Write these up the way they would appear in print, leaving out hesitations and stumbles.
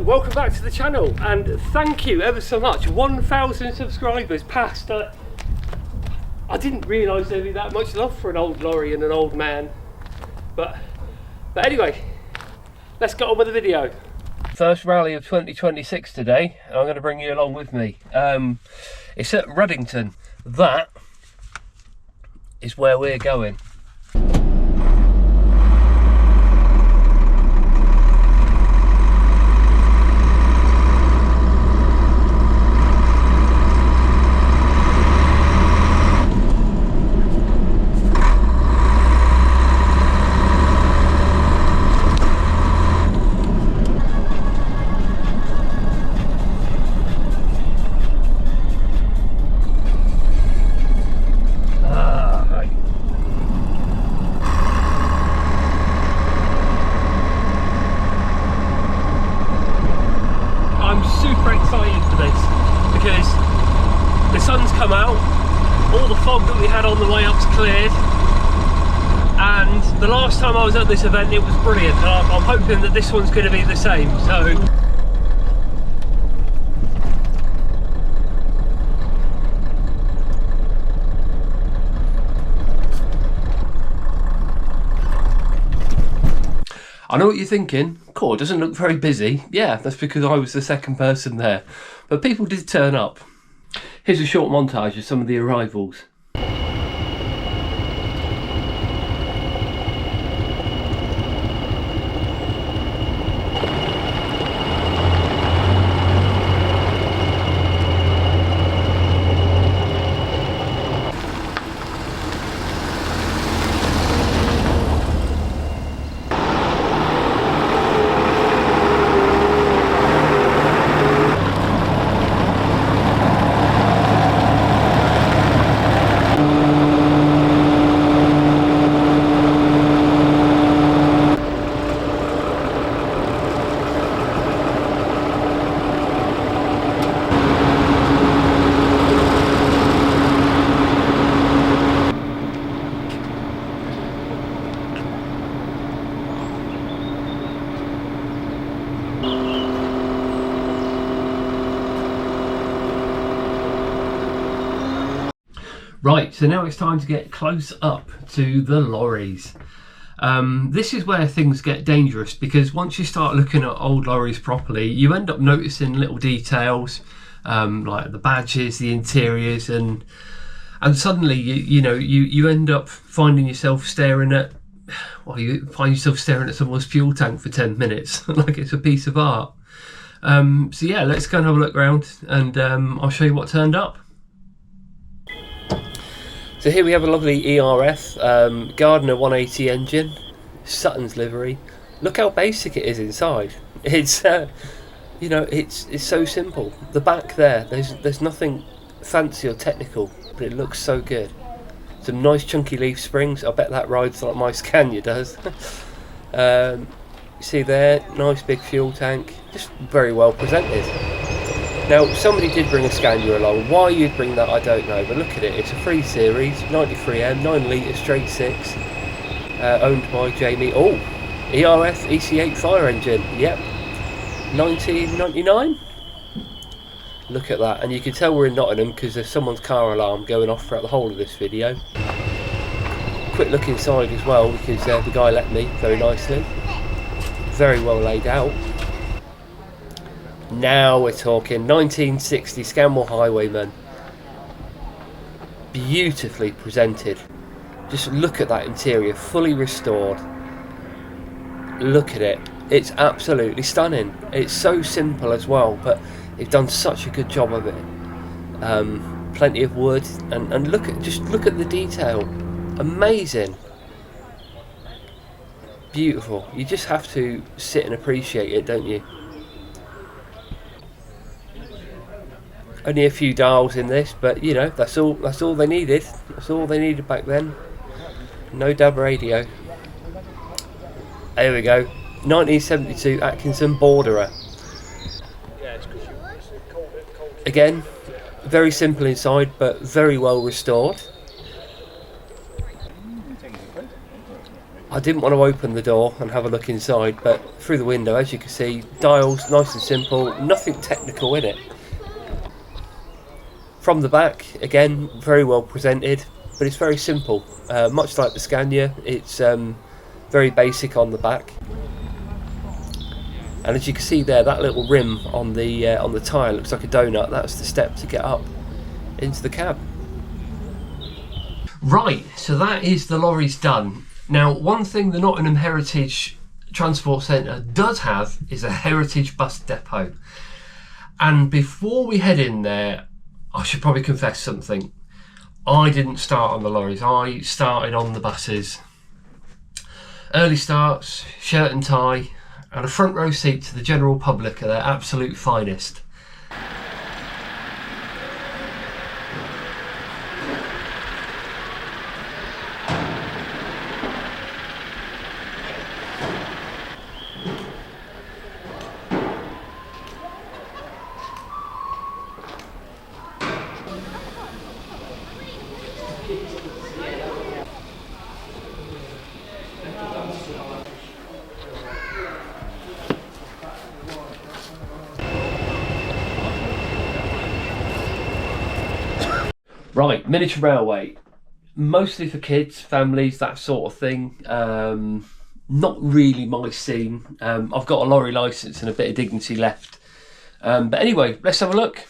welcome back to the channel, and thank you ever so much. 1,000 subscribers passed. I didn't realise there'd be that much love for an old lorry and an old man, but anyway, let's get on with the video. First rally of 2026 today, and I'm going to bring you along with me. It's at Ruddington. That is where we're going. And the last time I was at this event it was brilliant, and I'm hoping that this one's going to be the same. So I know what you're thinking, cool, it doesn't look very busy. Yeah, that's because I was the second person there, but people did turn up. Here's a short montage of some of the arrivals. Right, so now it's time to get close up to the lorries. This is where things get dangerous, because once you start looking at old lorries properly, you end up noticing little details, like the badges, the interiors, and suddenly you end up finding yourself staring at, well, you find yourself staring at someone's fuel tank for 10 minutes like it's a piece of art. So yeah, let's go and have a look around, and I'll show you what turned up. So here we have a lovely ERF, Gardner 180 engine, Sutton's livery. Look how basic it is inside. It's it's so simple. The back there's nothing fancy or technical, but it looks so good. Some nice chunky leaf springs. I bet that rides like my Scania does. See there, nice big fuel tank, just very well presented. Now, somebody did bring a Scania along. Why you'd bring that, I don't know, but look at it. It's a 3 Series, 93M, 9 litre, straight 6, owned by Jamie. Oh, ERF EC8 fire engine, yep, 1999. Look at that, and you can tell we're in Nottingham because there's someone's car alarm going off throughout the whole of this video. Quick look inside as well, because the guy let me very nicely. Very well laid out. Now we're talking 1960 Scammell Highwayman. Beautifully presented. Just look at that interior, fully restored. Look at it. It's absolutely stunning. It's so simple as well, but they've done such a good job of it. Plenty of wood, and look at the detail. Amazing. Beautiful. You just have to sit and appreciate it, don't you? Only a few dials in this, but you know, that's all they needed. That's all they needed back then. No DAB radio. There we go. 1972 Atkinson Borderer. Again, very simple inside, but very well restored. I didn't want to open the door and have a look inside, but through the window, as you can see, dials, nice and simple, nothing technical in it. From the back, again, very well presented, but it's very simple. Much like the Scania, it's very basic on the back. And as you can see there, that little rim on the tyre looks like a donut. That's the step to get up into the cab. Right, so that is the lorries done. Now, one thing the Nottingham Heritage Transport Centre does have is a heritage bus depot. And before we head in there, I should probably confess something. I didn't start on the lorries, I started on the buses. Early starts, shirt and tie, and a front row seat to the general public at their absolute finest. Right, miniature railway, mostly for kids, families, that sort of thing. Not really my scene. I've got a lorry licence and a bit of dignity left. But anyway, let's have a look.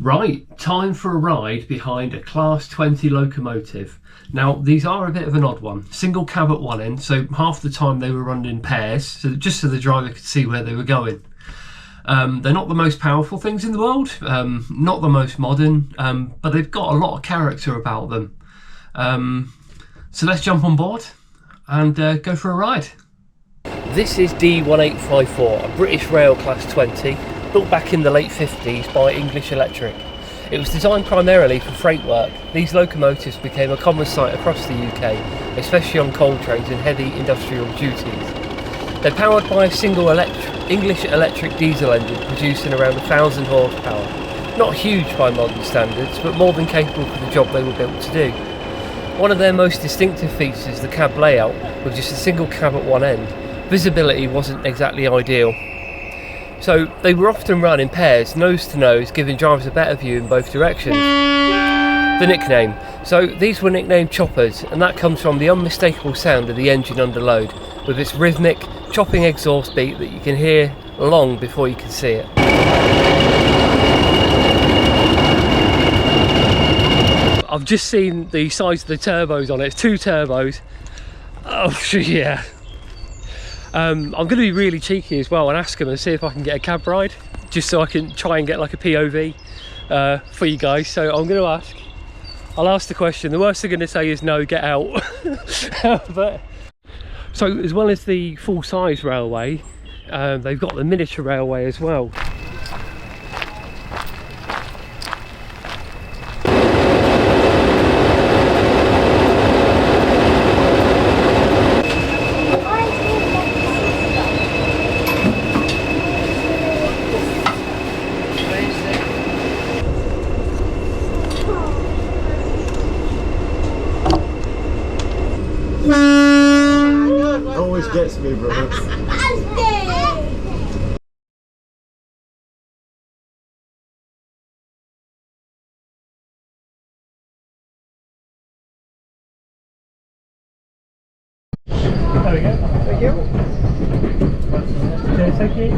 Right, time for a ride behind a Class 20 locomotive. Now, these are a bit of an odd one. Single cab at one end, so half the time they were run in pairs, so just so the driver could see where they were going. They're not the most powerful things in the world, not the most modern, but they've got a lot of character about them. So let's jump on board and go for a ride. This is D1854, a British Rail Class 20, built back in the late 50s by English Electric. It was designed primarily for freight work. These locomotives became a common sight across the UK, especially on coal trains and heavy industrial duties. They're powered by a single English electric diesel engine producing around 1,000 horsepower. Not huge by modern standards, but more than capable for the job they were built to do. One of their most distinctive features is the cab layout, with just a single cab at one end. Visibility wasn't exactly ideal. So they were often run in pairs, nose to nose, giving drivers a better view in both directions. The nickname. So these were nicknamed choppers, and that comes from the unmistakable sound of the engine under load, with its rhythmic, chopping exhaust beat that you can hear long before you can see it. I've just seen the size of the turbos on it. It's 2 turbos. Oh yeah. I'm going to be really cheeky as well and ask them and see if I can get a cab ride, just so I can try and get like a POV for you guys. So I'm going to ask. I'll ask the question. The worst they're going to say is no, get out. But so as well as the full-size railway, they've got the miniature railway as well. me, brothers. There we go. Thank you. Cheers, thank you.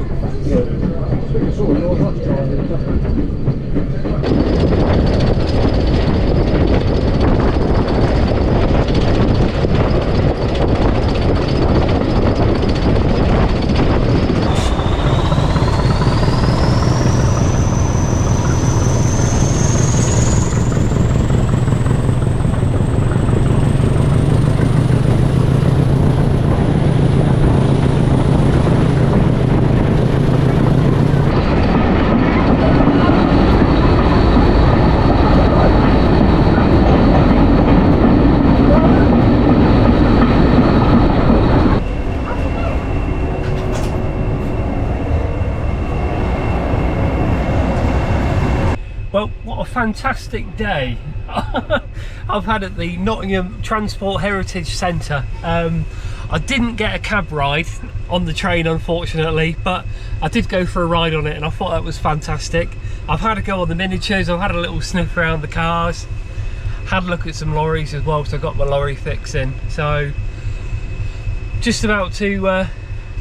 Well, what a fantastic day I've had at the Nottingham Transport Heritage Centre. I didn't get a cab ride on the train, unfortunately, but I did go for a ride on it and I thought that was fantastic. I've had a go on the miniatures, I've had a little sniff around the cars, had a look at some lorries as well, so I got my lorry fix in. So just about to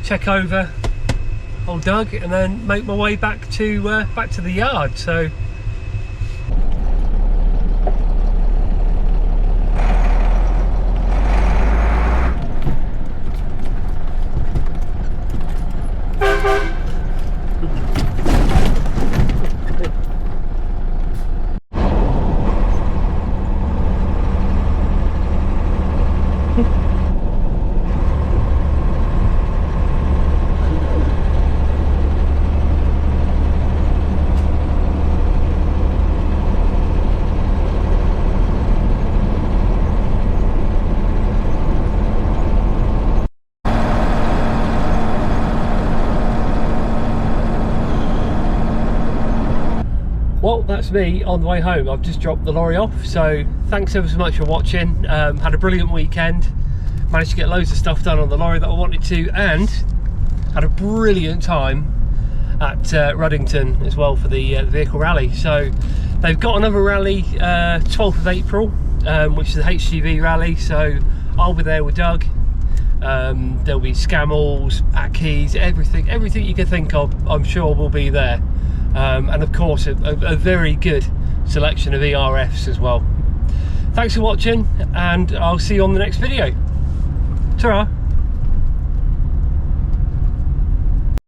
check over old Doug and then make my way back to the yard. So well, that's me on the way home. I've just dropped the lorry off, so thanks ever so much for watching. Had a brilliant weekend, managed to get loads of stuff done on the lorry that I wanted to, and had a brilliant time at Ruddington as well for the vehicle rally. So they've got another rally 12th of April, which is the HGV rally, so I'll be there with Doug. There'll be Scammells, Atkinson, everything you can think of, I'm sure will be there. And of course a very good selection of ERFs as well. Thanks for watching, and I'll see you on the next video. Ta-ra.